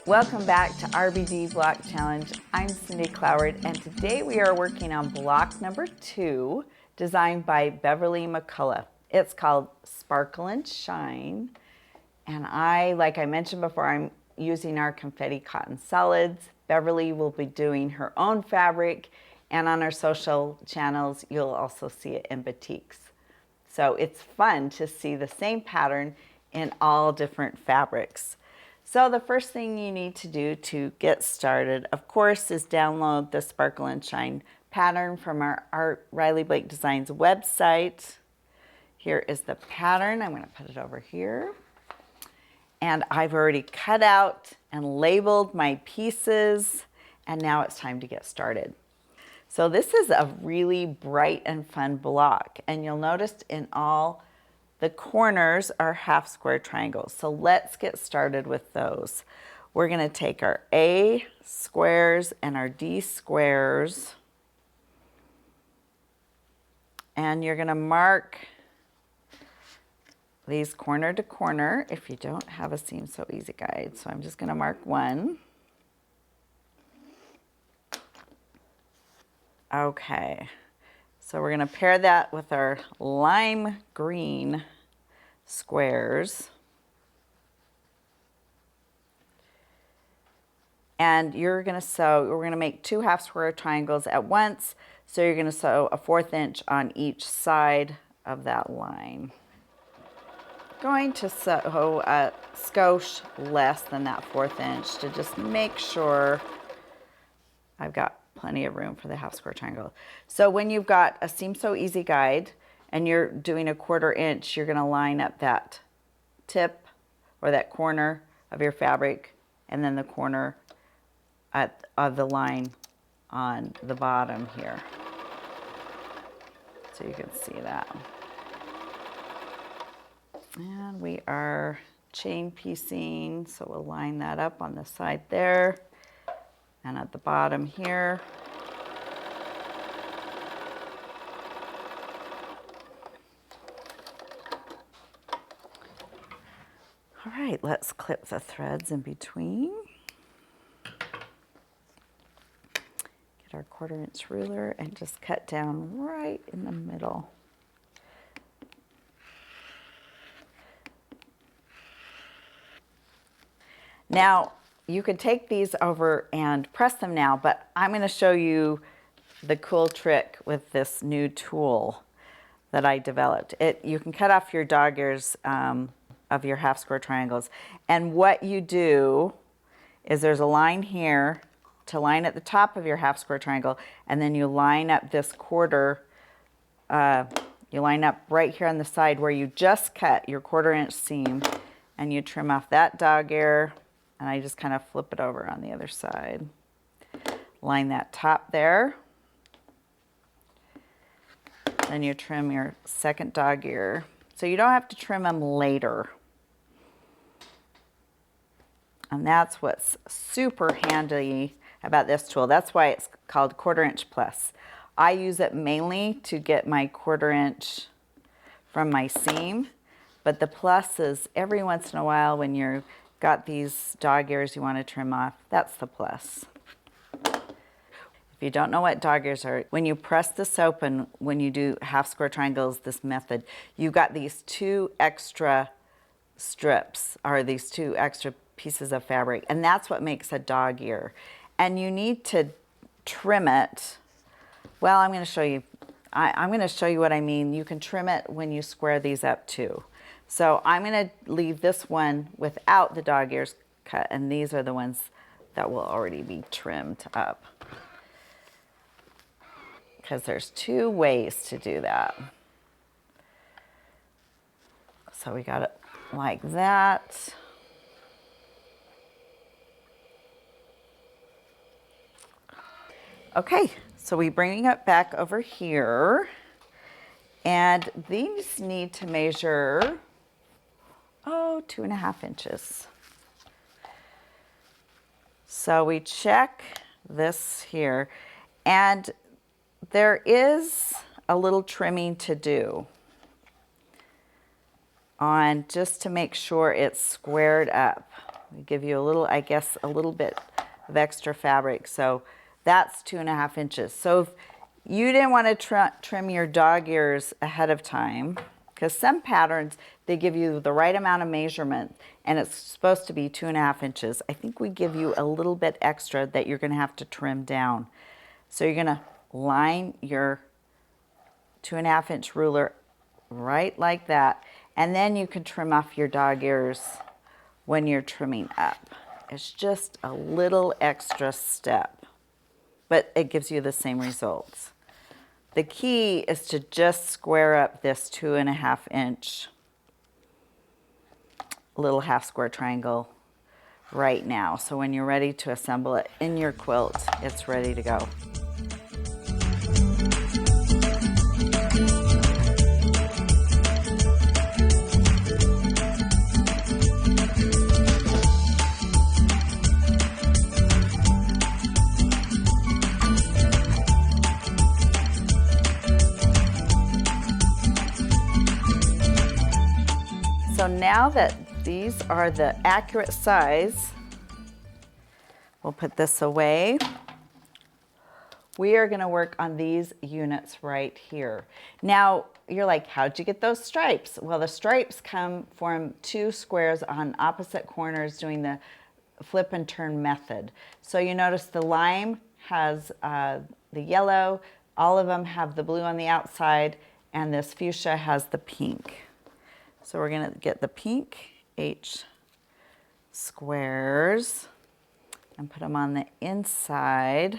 Welcome back to RBD Block Challenge. I'm Cindy Cloward, and today we are working on block number 2, designed by Beverly McCullough. It's called Sparkle and Shine, and like I mentioned before, I'm using our confetti cotton solids. Beverly will be doing her own fabric, and on our social channels, you'll also see it in batiks. So it's fun to see the same pattern in all different fabrics. So the first thing you need to do to get started, of course, is download the Sparkle and Shine pattern from our Riley Blake Designs website. Here is the pattern. I'm going to put it over here. And I've already cut out and labeled my pieces, and now it's time to get started. So this is a really bright and fun block, and you'll notice in all the corners are half square triangles. So let's get started with those. We're going to take our A squares and our D squares, and you're going to mark these corner to corner if you don't have a Seam So Easy guide. So I'm just going to mark one. Okay, so we're going to pair that with our lime green squares. And we're going to make 2 half square triangles at once. So you're going to sew a 1/4 inch on each side of that line. Going to sew a skosh less than that 1/4 inch to just make sure I've got plenty of room for the half square triangle. So when you've got a Seam So Easy guide and you're doing a 1/4 inch, you're going to line up that tip or that corner of your fabric and then the corner of the line on the bottom here. So you can see that. And we are chain piecing, so we'll line that up on the side there and at the bottom here. All right, let's clip the threads in between. Get our 1/4 inch ruler and just cut down right in the middle. Now, you could take these over and press them now, but I'm going to show you the cool trick with this new tool that I developed. You can cut off your dog ears of your half square triangles. And what you do is there's a line here to line at the top of your half square triangle, and then you line up this 1/4, you line up right here on the side where you just cut your 1/4 inch seam, and you trim off that dog ear. And I just kind of flip it over on the other side. Line that top there. Then you trim your second dog ear. So you don't have to trim them later. And that's what's super handy about this tool. That's why it's called 1/4 inch plus. I use it mainly to get my 1/4 inch from my seam. But the plus is every once in a while when you're got these dog ears you want to trim off, that's the plus. If you don't know what dog ears are, when you press this open, when you do half square triangles, this method, you've got these 2 extra strips, or these 2 extra pieces of fabric, and that's what makes a dog ear. And you need to trim it. Well, I'm going to show you. I'm going to show you what I mean. You can trim it when you square these up too. So I'm going to leave this one without the dog ears cut, and these are the ones that will already be trimmed up. Because there's 2 ways to do that. So we got it like that. Okay, so we bring it back over here, and these need to measure 2.5 inches. So we check this here, and there is a little trimming to do on just to make sure it's squared up. We give you a little, I guess, a little bit of extra fabric. So that's 2.5 inches. So if you didn't want to trim your dog ears ahead of time, because some patterns, they give you the right amount of measurement and it's supposed to be 2.5 inches. I think we give you a little bit extra that you're going to have to trim down. So you're going to line your 2.5 inch ruler right like that. And then you can trim off your dog ears when you're trimming up. It's just a little extra step, but it gives you the same results. The key is to just square up this 2.5 inch little half square triangle right now. So when you're ready to assemble it in your quilt, it's ready to go. So now that these are the accurate size, we'll put this away. We are going to work on these units right here. Now, you're like, how'd you get those stripes? Well, the stripes come from 2 squares on opposite corners doing the flip and turn method. So you notice the lime has the yellow, all of them have the blue on the outside, and this fuchsia has the pink. So we're going to get the pink H squares and put them on the inside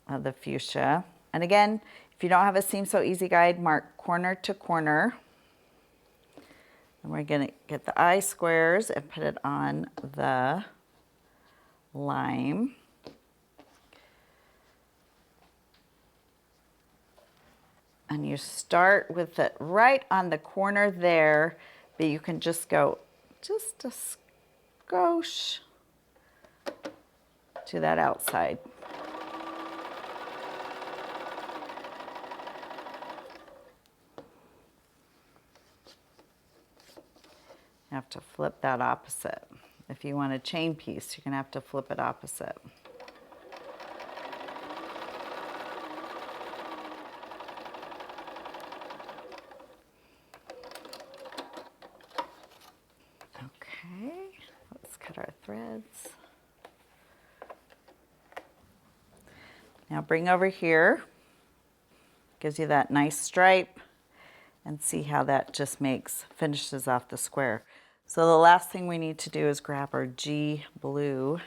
of the fuchsia. And again, if you don't have a Seam So Easy guide, mark corner to corner. And we're going to get the I squares and put it on the lime. And you start with it right on the corner there, but you can just go just a skosh to that outside. You have to flip that opposite. If you want a chain piece, you're going to have to flip it opposite. Okay, let's cut our threads. Now bring over here, gives you that nice stripe, and see how that just finishes off the square. So the last thing we need to do is grab our G blue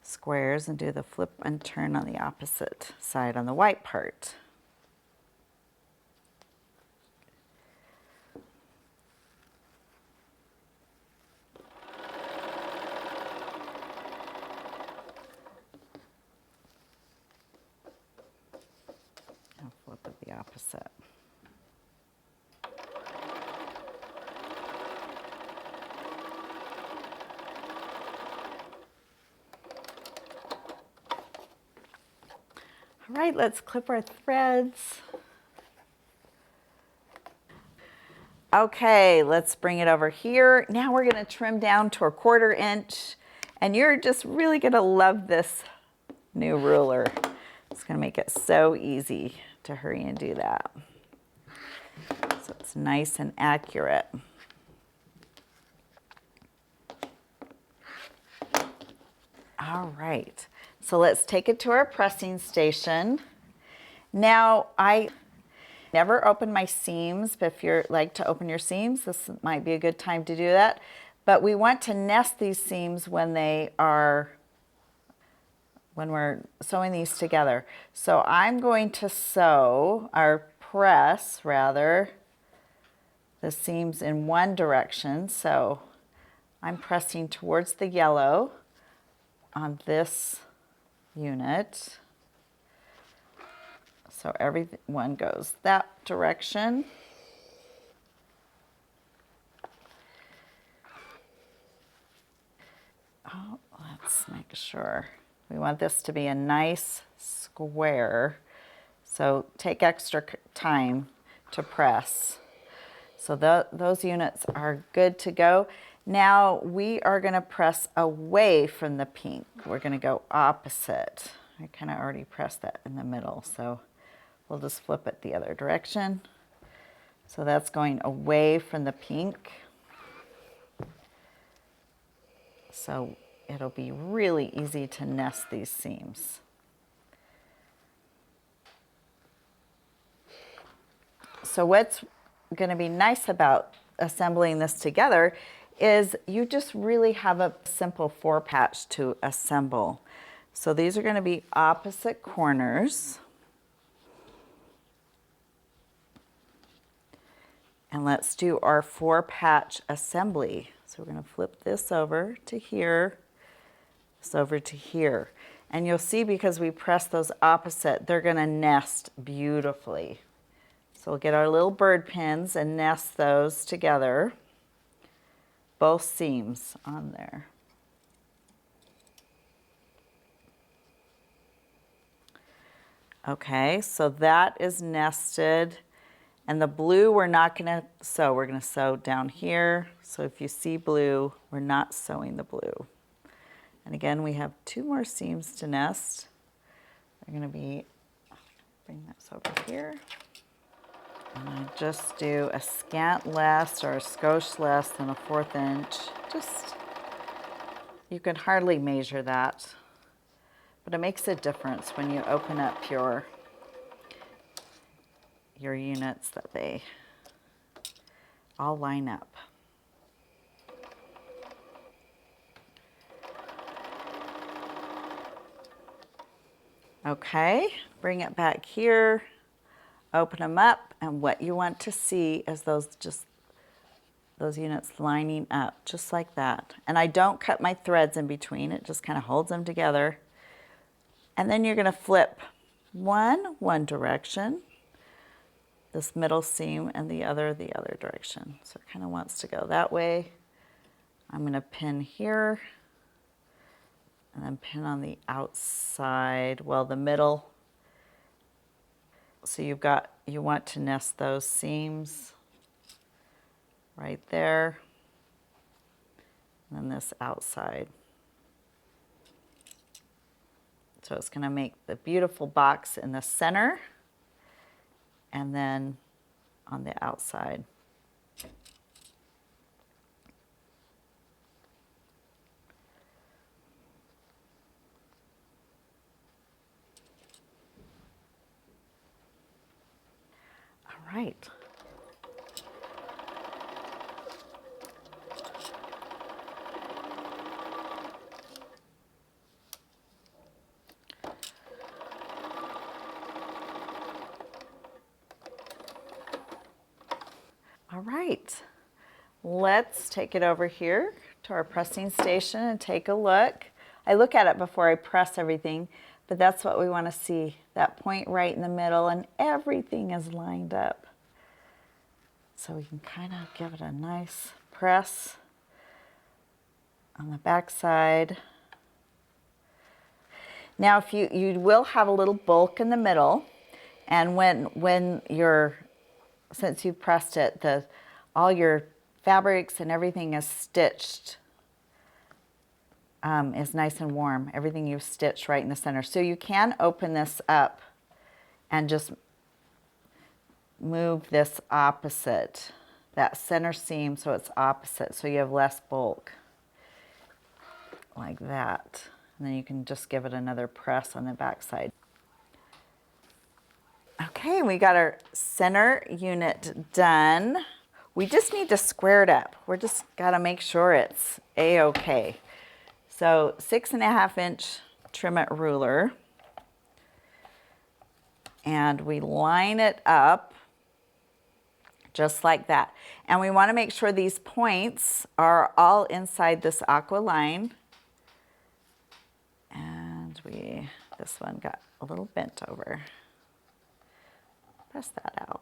squares and do the flip and turn on the opposite side on the white part. I'll flip it the opposite. All right, let's clip our threads. Okay, let's bring it over here. Now we're going to trim down to a 1/4 inch, and you're just really going to love this new ruler. It's going to make it so easy to hurry and do that. So it's nice and accurate. All right. So let's take it to our pressing station. Now, I never open my seams, but if you like to open your seams, this might be a good time to do that. But we want to nest these seams when we're sewing these together. So I'm going to press the seams in one direction. So I'm pressing towards the yellow on this unit. So everyone goes that direction. Oh, let's make sure. We want this to be a nice square. So take extra time to press. So those units are good to go. Now we are going to press away from the pink. We're going to go opposite. I kind of already pressed that in the middle, so we'll just flip it the other direction. So that's going away from the pink. So it'll be really easy to nest these seams. So what's going to be nice about assembling this together is you just really have a simple 4-patch to assemble. So these are going to be opposite corners. And let's do our 4-patch assembly. So we're going to flip this over to here, this over to here. And you'll see because we press those opposite, they're going to nest beautifully. So we'll get our little bird pins and nest those together, both seams on there. Okay, so that is nested. And the blue we're not going to sew. We're going to sew down here. So if you see blue, we're not sewing the blue. And again, we have 2 more seams to nest. They're going to be, bring this over here. And I just do a scant less or a skosh less than a 1/4 inch. Just, you can hardly measure that, but it makes a difference when you open up your units that they all line up. Okay, bring it back here. Open them up, and what you want to see is those units lining up just like that. And I don't cut my threads in between, it just kind of holds them together. And then you're going to flip one direction, this middle seam, and the other direction. So it kind of wants to go that way. I'm going to pin here and then pin on the outside, well, the middle. So you want to nest those seams right there, and then this outside. So it's going to make the beautiful box in the center, and then on the outside. All right. All right, let's take it over here to our pressing station and take a look. I look at it before I press everything, but that's what we want to see, that point right in the middle, and everything is lined up. So we can kind of give it a nice press on the back side. Now if you will have a little bulk in the middle, and when you're, since you've pressed it, all your fabrics and everything is stitched, is nice and warm. Everything you've stitched right in the center. So you can open this up and just move this opposite, that center seam, so it's opposite, so you have less bulk, like that. And then you can just give it another press on the back side. Okay, we got our center unit done. We just need to square it up. We're just gotta make sure it's a-okay. So 6.5 inch trim-it ruler. And we line it up just like that. And we wanna make sure these points are all inside this aqua line. And this one got a little bent over. Press that out.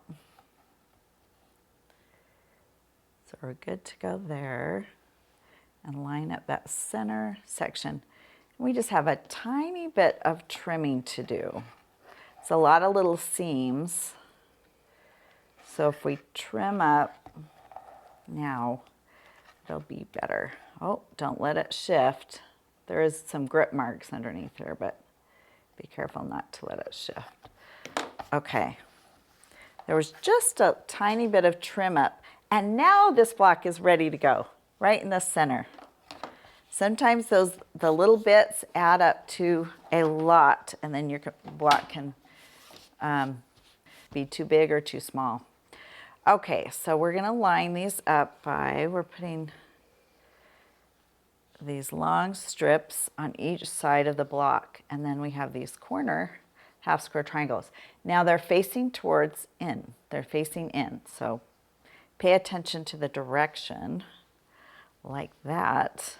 So we're good to go there, and line up that center section. We just have a tiny bit of trimming to do. It's a lot of little seams. So if we trim up now, it'll be better. Oh, don't let it shift. There is some grip marks underneath here, but be careful not to let it shift. Okay, there was just a tiny bit of trim up, and now this block is ready to go, right in the center. Sometimes the little bits add up to a lot, and then your block can be too big or too small. Okay, so we're gonna line these up by, we're putting these long strips on each side of the block, and then we have these corner half square triangles. Now they're facing towards in, they're facing in, so pay attention to the direction like that.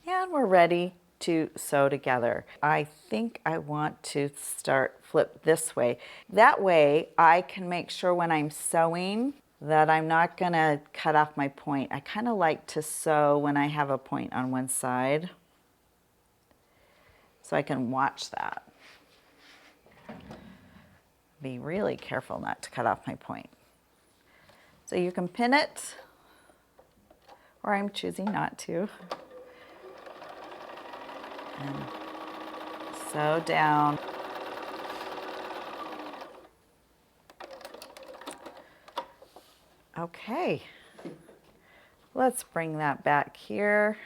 And we're ready to sew together. I think I want to flip this way. That way I can make sure when I'm sewing that I'm not gonna cut off my point. I kind of like to sew when I have a point on one side, so I can watch that. Be really careful not to cut off my point. So you can pin it, or I'm choosing not to. And sew down. Okay, let's bring that back here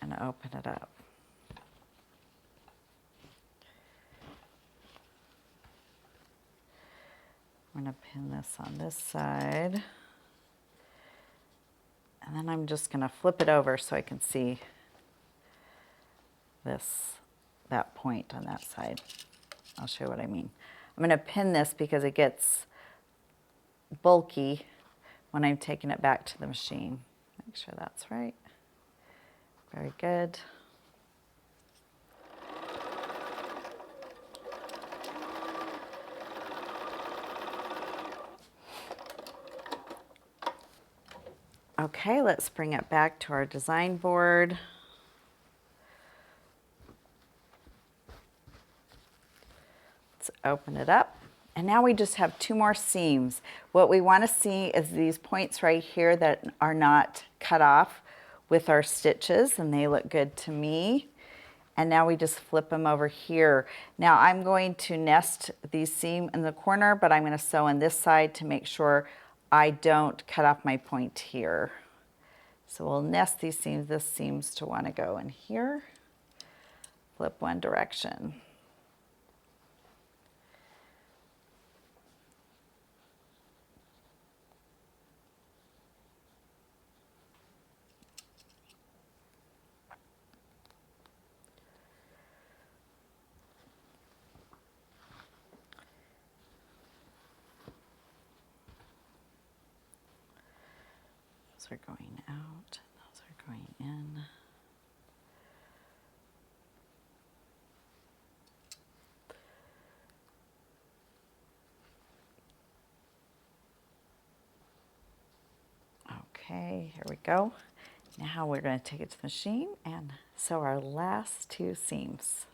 and open it up. I'm going to pin this on this side, and then I'm just going to flip it over so I can see that point on that side. I'll show you what I mean. I'm going to pin this because it gets bulky when I'm taking it back to the machine. Make sure that's right. Very good. Okay, let's bring it back to our design board. Let's open it up. And now we just have 2 more seams. What we want to see is these points right here that are not cut off with our stitches, and they look good to me. And now we just flip them over here. Now I'm going to nest these seams in the corner, but I'm going to sew on this side to make sure I don't cut off my point here. So we'll nest these seams. This seems to want to go in here. Flip one direction. Those are going out, those are going in. Okay, here we go. Now we're going to take it to the machine and sew our last 2 seams.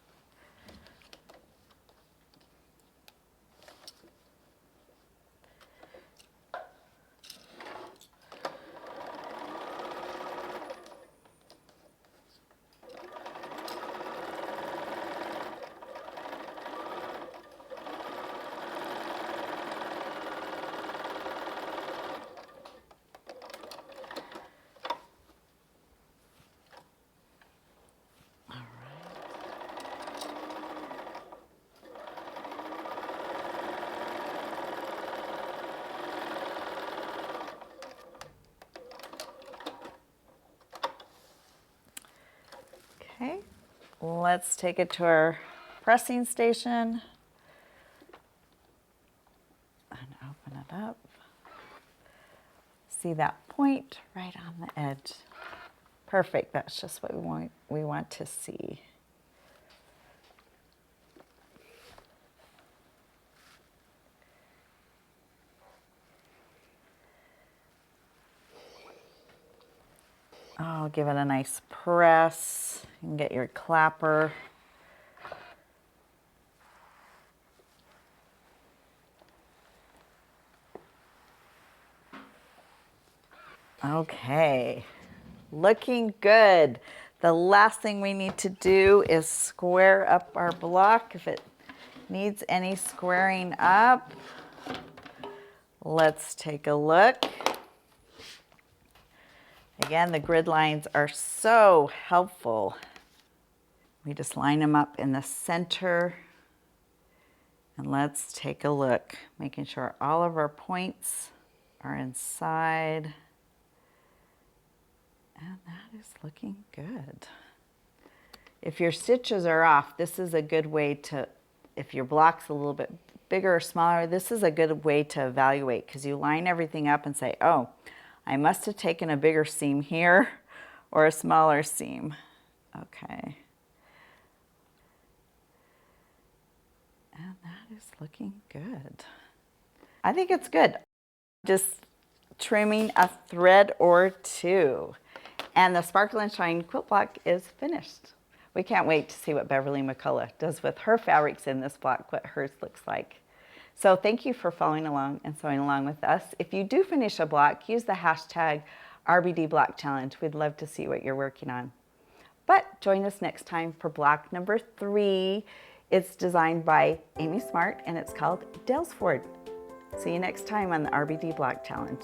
Okay, let's take it to our pressing station and open it up. See that point right on the edge. Perfect, that's just what we want to see. Oh, give it a nice press. You can get your clapper. Okay, looking good. The last thing we need to do is square up our block. If it needs any squaring up, let's take a look. Again, the grid lines are so helpful. We just line them up in the center. And let's take a look, making sure all of our points are inside. And that is looking good. If your stitches are off, this is a good way to, if your block's a little bit bigger or smaller, this is a good way to evaluate, because you line everything up and say, oh, I must have taken a bigger seam here or a smaller seam. Okay. And that is looking good. I think it's good. Just trimming a thread or two. And the Sparkle and Shine quilt block is finished. We can't wait to see what Beverly McCullough does with her fabrics in this block, what hers looks like. So thank you for following along and sewing along with us. If you do finish a block, use the hashtag RBD Block Challenge. We'd love to see what you're working on. But join us next time for block number 3. It's designed by Amy Smart and it's called Dalesford. See you next time on the RBD Block Challenge.